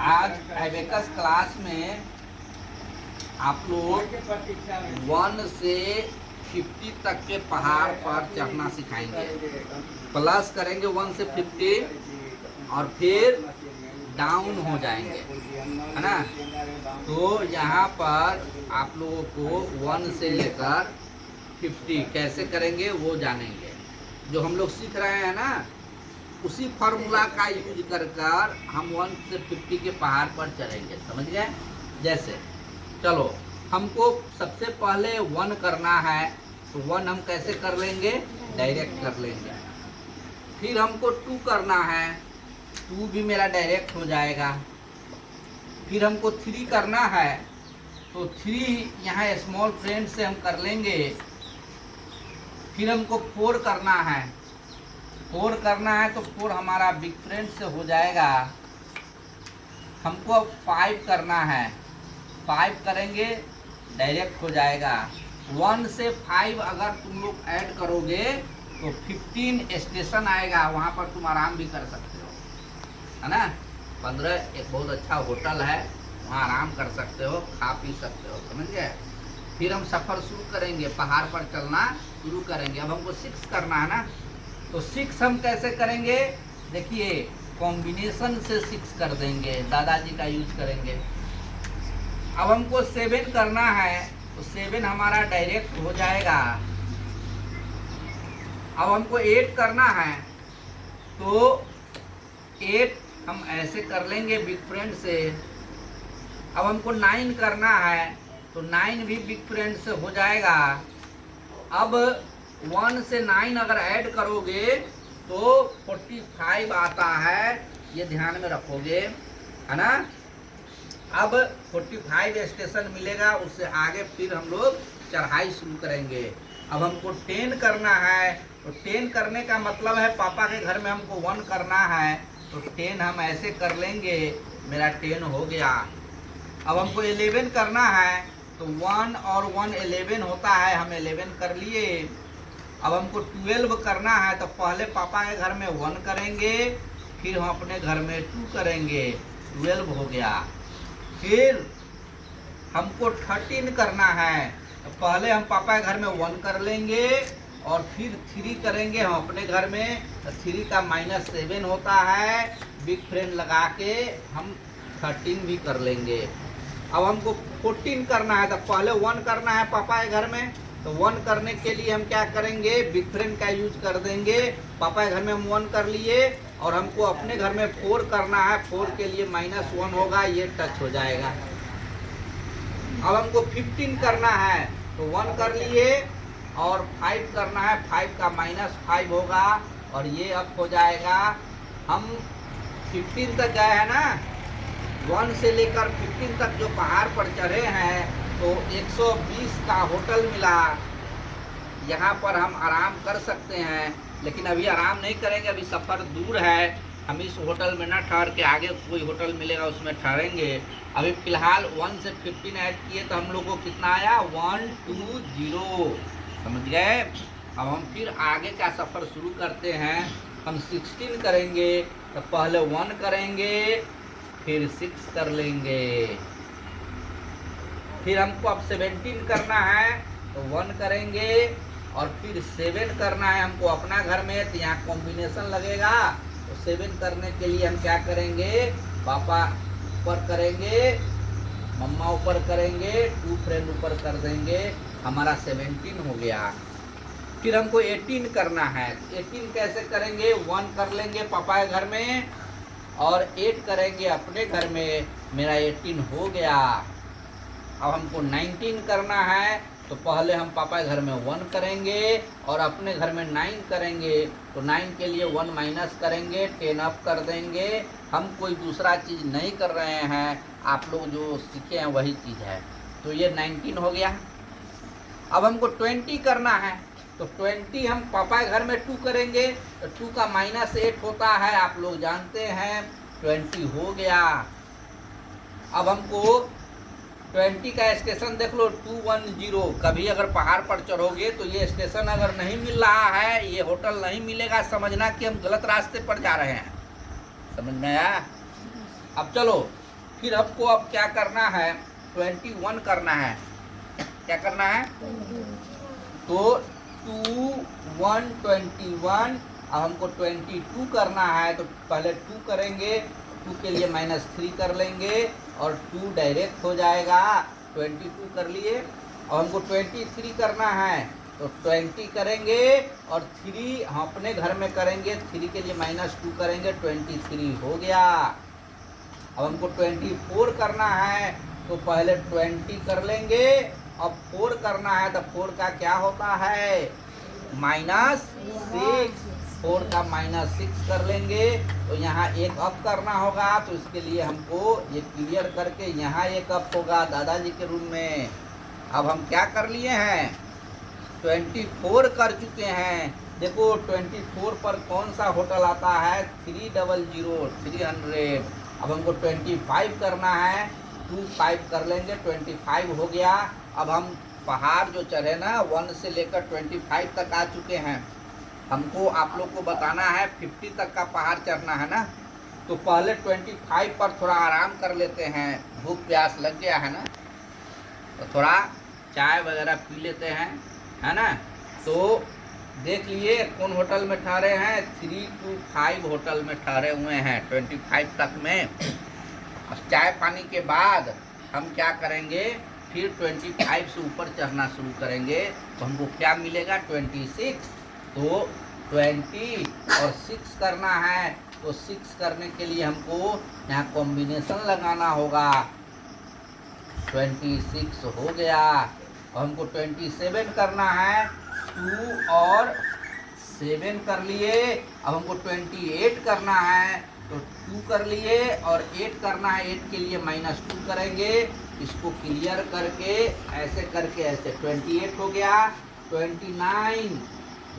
आज abacus class में आप लोग 1 से 50 तक के पहाड़ पर चढ़ना सिखाएंगे। प्लस करेंगे 1 से 50 और फिर डाउन हो जाएंगे, है ना। तो यहाँ पर आप लोगों को 1 से लेकर 50 कैसे करेंगे वो जानेंगे। जो हम लोग सीख रहे हैं ना, उसी फार्मूला का यूज कर हम 1 से 50 के पहाड़ पर चढ़ेंगे, समझ गए। जैसे चलो, हमको सबसे पहले 1 करना है, तो 1 हम कैसे कर लेंगे, डायरेक्ट कर लेंगे। फिर हमको 2 करना है, 2 भी मेरा डायरेक्ट हो जाएगा। फिर हमको 3 करना है, तो 3 यहाँ स्मॉल फ्रेंड से हम कर लेंगे। फिर हमको 4 करना है, 4 करना है तो 4 हमारा बिग फ्रेंड से हो जाएगा। हमको 5 करना है, 5 करेंगे डायरेक्ट हो जाएगा। 1 से 5 अगर तुम लोग ऐड करोगे तो 15 स्टेशन आएगा, वहाँ पर तुम आराम भी कर सकते हो, है ना। 15 एक बहुत अच्छा होटल है, वहाँ आराम कर सकते हो, खा पी सकते हो, समझ गए। फिर हम सफ़र शुरू करेंगे, पहाड़ पर चलना शुरू करेंगे। अब हमको 6 करना है ना, तो 6 हम कैसे करेंगे, देखिए कॉम्बिनेशन से 6 कर देंगे, दादाजी का यूज करेंगे। अब हमको 7 करना है, तो 7 हमारा डायरेक्ट हो जाएगा। अब हमको 8 करना है, तो 8 हम ऐसे कर लेंगे बिग फ्रेंड से। अब हमको 9 करना है, तो 9 भी बिग फ्रेंड से हो जाएगा। अब 1 से 9 अगर ऐड करोगे तो 45 आता है, ये ध्यान में रखोगे, है ना। अब 45 स्टेशन मिलेगा, उससे आगे फिर हम लोग चढ़ाई शुरू करेंगे। अब हमको 10 करना है, तो 10 करने का मतलब है पापा के घर में हमको 1 करना है, तो 10 हम ऐसे कर लेंगे, मेरा 10 हो गया। अब हमको 11 करना है, तो 1 और 1 11 होता है, हम 11 कर लिए। अब हमको 12 करना है, तो पहले पापा के घर में 1 करेंगे, फिर हम अपने घर में 2 करेंगे, 12 हो गया। फिर हमको 13 करना है, तो पहले हम पापा के घर में 1 कर लेंगे और फिर 3 करेंगे हम अपने घर में, तो 3 का -7 होता है, बिग फ्रेंड लगा के हम 13 भी कर लेंगे। अब हमको 14 करना है, तो पहले 1 करना है पापा के घर में, तो 1 करने के लिए हम क्या करेंगे, बिग फ्रेंड का यूज कर देंगे। पापा के घर में हम 1 कर लिए और हमको अपने घर में 4 करना है, 4 के लिए -1 होगा, ये टच हो जाएगा। अब हमको 15 करना है, तो 1 कर लिए और 5 करना है, 5 का -5 होगा और ये अब हो जाएगा। हम 15 तक गए हैं ना, 1 से लेकर 15 तक जो पहाड़ पर चढ़े हैं, तो 120 का होटल मिला। यहाँ पर हम आराम कर सकते हैं, लेकिन अभी आराम नहीं करेंगे, अभी सफ़र दूर है। हम इस होटल में ना ठहर के आगे कोई होटल मिलेगा उसमें ठहरेंगे। अभी फ़िलहाल 1 से 15 ऐड किए तो हम लोग को कितना आया, 120, समझ गए। अब हम फिर आगे का सफ़र शुरू करते हैं। हम 16 करेंगे, तो पहले 1 करेंगे, फिर 6 कर लेंगे। फिर हमको अब 17 करना है, तो 1 करेंगे और फिर 7 करना है हमको अपना घर में, तो यहाँ कॉम्बिनेशन लगेगा, तो 7 करने के लिए हम क्या करेंगे, पापा ऊपर करेंगे, मम्मा ऊपर करेंगे, 2 फ्रेंड ऊपर कर देंगे, हमारा 17 हो गया। फिर हमको 18 करना है, 18 कैसे करेंगे, 1 कर लेंगे पापा के घर में और 8 करेंगे अपने घर में, मेरा 18 हो गया। अब हमको 19 करना है, तो पहले हम पापा के घर में 1 करेंगे और अपने घर में 9 करेंगे, तो 9 के लिए 1 माइनस करेंगे, 10 अप कर देंगे। हम कोई दूसरा चीज़ नहीं कर रहे हैं, आप लोग जो सीखे हैं वही चीज़ है, तो ये 19 हो गया। अब हमको 20 करना है, तो 20 हम पापा के घर में 2 करेंगे, तो 2 का -8 होता है, आप लोग जानते हैं, 20 हो गया। अब हमको 20 का स्टेशन देख लो, 210। कभी अगर पहाड़ पर चढ़ोगे तो ये स्टेशन अगर नहीं मिल रहा है, ये होटल नहीं मिलेगा, समझना कि हम गलत रास्ते पर जा रहे हैं, समझ में आया। अब चलो फिर हमको अब क्या करना है, 21 करना है। क्या करना है, तो 2 1 21। अब हमको 22 करना है, तो पहले 2 करेंगे, 2 के लिए -3 कर लेंगे और 2 डायरेक्ट हो जाएगा। 22 कर लिए। और हमको 23 करना है, तो 20 करेंगे और 3 हम अपने घर में करेंगे, 3 के लिए -2 करेंगे, 23 हो गया। अब हमको 24 करना है, तो पहले 20 कर लेंगे। अब 4 करना है, तो 4 का क्या होता है, -6। 4 का -6 कर लेंगे। तो यहाँ एक अप करना होगा, तो इसके लिए हमको ये क्लियर करके यहाँ एक अप होगा दादाजी के रूम में। अब हम क्या कर लिए हैं, 24 कर चुके हैं। देखो 24 पर कौन सा होटल आता है, 300 300। अब हमको 25 करना है, 25 कर लेंगे, 25 हो गया। अब हम पहाड़ जो चढ़े ना 1 से लेकर 25 तक आ चुके हैं। हमको आप लोग को बताना है 50 तक का पहाड़ चढ़ना है ना। तो पहले 25 पर थोड़ा आराम कर लेते हैं, भूख प्यास लग गया है ना, तो थोड़ा चाय वगैरह पी लेते हैं, है ना। तो देख लिए कौन होटल में ठहरे हैं, 325 होटल में ठहरे हुए हैं 25 तक में। चाय पानी के बाद हम क्या करेंगे, फिर 25 से ऊपर चढ़ना शुरू करेंगे। तो हमको क्या मिलेगा, 26। तो 20 और 6 करना है, तो 6 करने के लिए हमको यहाँ कॉम्बिनेशन लगाना होगा। 26 हो गया। और हमको 27 करना है, 2 और 7 कर लिए। अब हमको 28 करना है, तो 2 कर लिए और 8 करना है, 8 के लिए -2 करेंगे। इसको क्लियर करके ऐसे करके ऐसे 28 हो गया। 29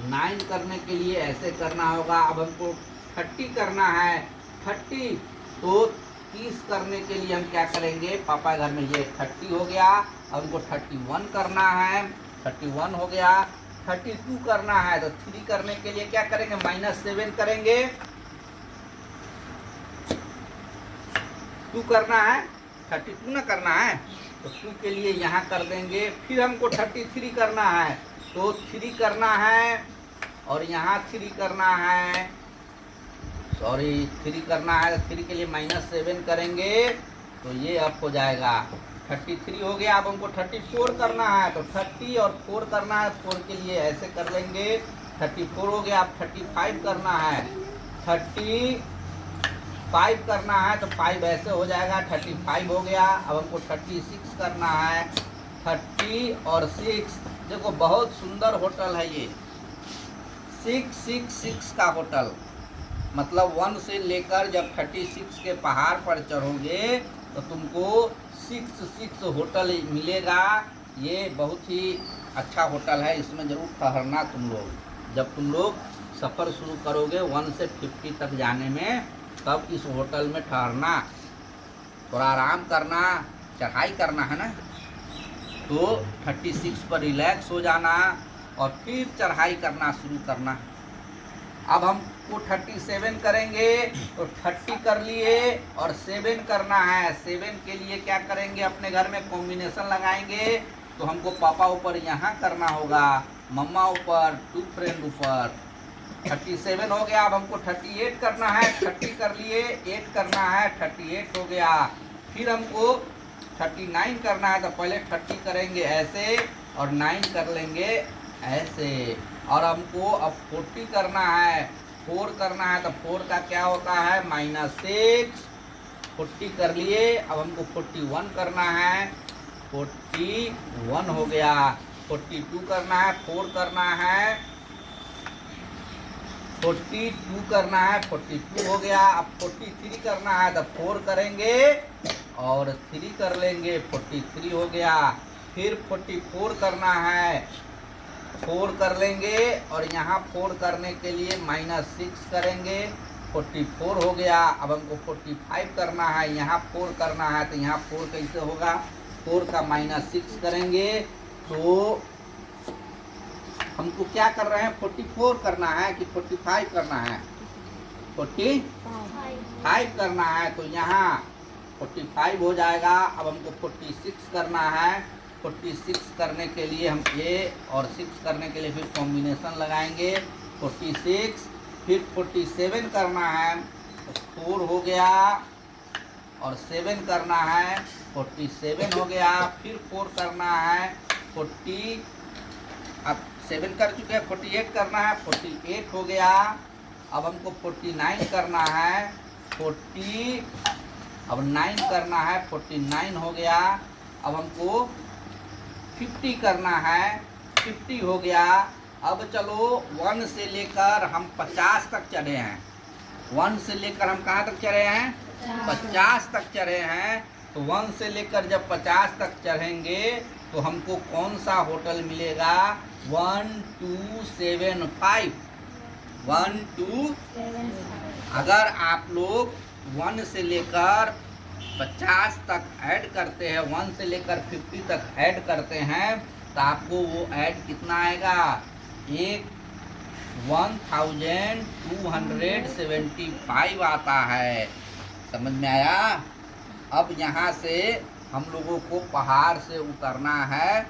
9 करने के लिए ऐसे करना होगा। अब हमको 30 करना है, 30 तो 30 करने के लिए हम क्या करेंगे, पापा घर में ये 30 हो गया। अब हमको 31 करना है, 31 हो गया। 32 करना है, तो 3 करने के लिए क्या करेंगे, -7 करेंगे। 2 करना है, 32 ना करना है, तो 2 के लिए यहाँ कर देंगे। फिर हमको 33 करना है, तो 3 करना है और यहाँ 3 करना है, सॉरी 3 करना है, तो 3 के लिए -7 करेंगे, तो ये अप हो जाएगा। 33 हो गया। अब हमको 34 करना है, तो 30 और 4 करना है, 4 के लिए ऐसे कर लेंगे। 34 हो गया। अब 35 करना है, 35 करना है, तो 5 ऐसे हो जाएगा, 35 हो गया। अब हमको 36 करना है, 30 और 6। देखो बहुत सुंदर होटल है ये, 666 का होटल, मतलब 1 से लेकर जब 36 के पहाड़ पर चढ़ोगे तो तुमको 6 होटल मिलेगा। ये बहुत ही अच्छा होटल है, इसमें ज़रूर ठहरना तुम लोग। जब तुम लोग सफ़र शुरू करोगे 1 से 50 तक जाने में, तब इस होटल में ठहरना, थोड़ा आराम करना, चढ़ाई करना है ना। तो 36 पर रिलैक्स हो जाना और फिर चढ़ाई करना शुरू करना। अब हमको 37 करेंगे, तो 30 कर लिए और 7 करना है। 7 के लिए क्या करेंगे, अपने घर में कॉम्बिनेशन लगाएंगे। तो हमको पापा ऊपर यहाँ करना होगा, मम्मा ऊपर, 2 फ्रेंड ऊपर। 37 हो गया। अब हमको 38 करना है, 30 कर लिए, 8 करना है, 38 हो गया। फिर हमको 39 करना है, तो पहले 30 करेंगे ऐसे और 9 कर लेंगे ऐसे। और हमको अब 40 करना है, 4 करना है, तो 4 का क्या होता है, -6। 40 कर लिए। अब हमको 41 करना है, 41 हो गया। 42 करना है, 4 करना है, 42 करना है, 42 हो गया। अब 43 करना है, तो 4 करेंगे और 3 कर लेंगे, 43 हो गया। फिर 44 करना है, 4 कर लेंगे और यहाँ 4 करने के लिए -6 करेंगे, 44 हो गया। अब हमको 45 करना है, यहाँ 4 करना है, तो यहाँ 4 कैसे होगा, 4 का -6 करेंगे। तो हमको क्या कर रहे हैं, 44 करना है कि 45 करना है, 45 करना है। तो यहाँ 45 हो जाएगा। अब हमको 46 करना है। 46 करने के लिए हम ए और 6 करने के लिए फिर कॉम्बिनेशन लगाएंगे। 46 फिर 47 करना है, 4 हो गया, और 7 करना है, 47 हो गया, फिर 4 करना है, 40, अब 7 कर चुके हैं, 48 करना है, 48 हो गया। अब हमको 49 करना है, 40, अब 9 करना है, 49 हो गया। अब हमको 50 करना है, 50 हो गया। अब चलो 1 से लेकर हम 50 तक चढ़े हैं। 1 से लेकर हम कहाँ तक चढ़े हैं? 50 तक चढ़े हैं। तो 1 से लेकर जब 50 तक चढ़ेंगे तो हमको कौन सा होटल मिलेगा? 1 2 7 5, 1 2। अगर आप लोग 1 से लेकर 50 तक ऐड करते हैं, 1 से लेकर 50 तक ऐड करते हैं, तो आपको वो ऐड कितना आएगा? 1275 आता है। समझ में आया? अब यहाँ से हम लोगों को पहाड़ से उतरना है।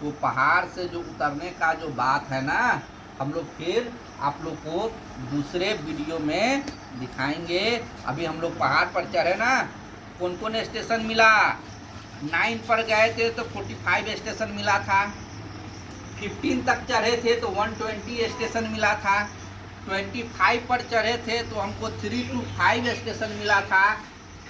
तो पहाड़ से जो उतरने का जो बात है ना, हम लोग फिर आप लोग को दूसरे वीडियो में दिखाएंगे। अभी हम लोग पहाड़ पर चढ़े ना, कौन कौन स्टेशन मिला? 9 पर गए थे तो 45 स्टेशन मिला था। 15 तक चढ़े थे तो 120 स्टेशन मिला था। 25 पर चढ़े थे तो हमको 3 to 5 स्टेशन मिला था।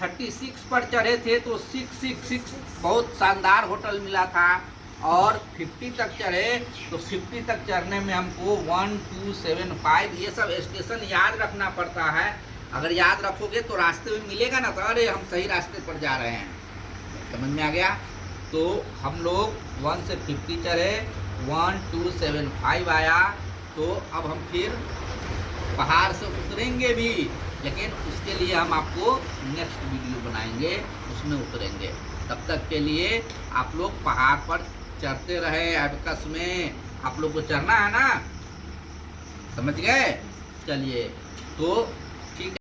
36 पर चढ़े थे तो 666 बहुत शानदार होटल मिला था। और 50 तक चढ़े तो 50 तक चढ़ने में हमको 1 2 7 5 ये सब स्टेशन याद रखना पड़ता है। अगर याद रखोगे तो रास्ते में मिलेगा ना, तो अरे हम सही रास्ते पर जा रहे हैं। समझ में आ गया? तो हम लोग 1 से 50 चढ़े, 1 2 7 5 आया। तो अब हम फिर पहाड़ से उतरेंगे भी, लेकिन उसके लिए हम आपको नेक्स्ट वीडियो बनाएंगे, उसमें उतरेंगे। तब तक के लिए आप लोग पहाड़ पर चढ़ते रहे। एबकस में आप लोग को चढ़ना है ना, समझ गए? चलिए, तो